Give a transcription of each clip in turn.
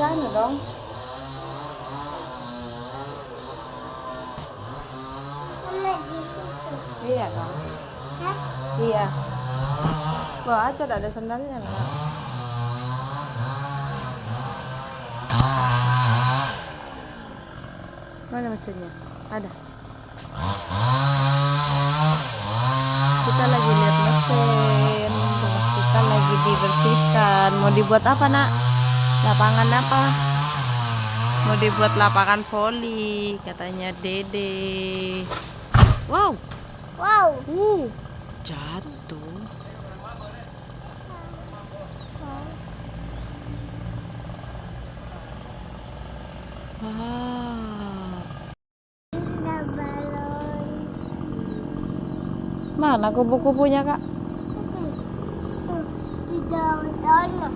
sana dong. Mama di situ. Iya dong. Hah? Iya. Bawa aja, ada sandalnya nak. Mana mesinnya? Ada. Kita lagi lihat mesin. Terus kita lagi dibersihkan. Mau dibuat apa nak? Lapangan apa? Mau dibuat lapangan voli, katanya Dede. Wow. Wow. Jatuh. Wow. Ada balon. Mana kupu-kupunya kak? Tuh, di daun-daunnya.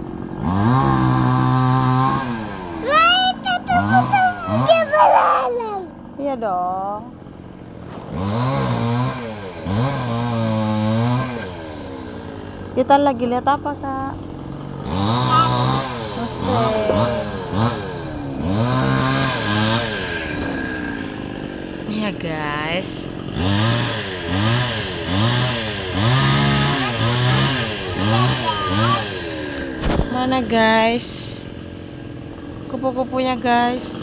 Nah, itu dia balalan. Iya dong. Kita lagi lihat apa kak? Mesin. Ya guys. Mana guys? Kupu-kupunya guys.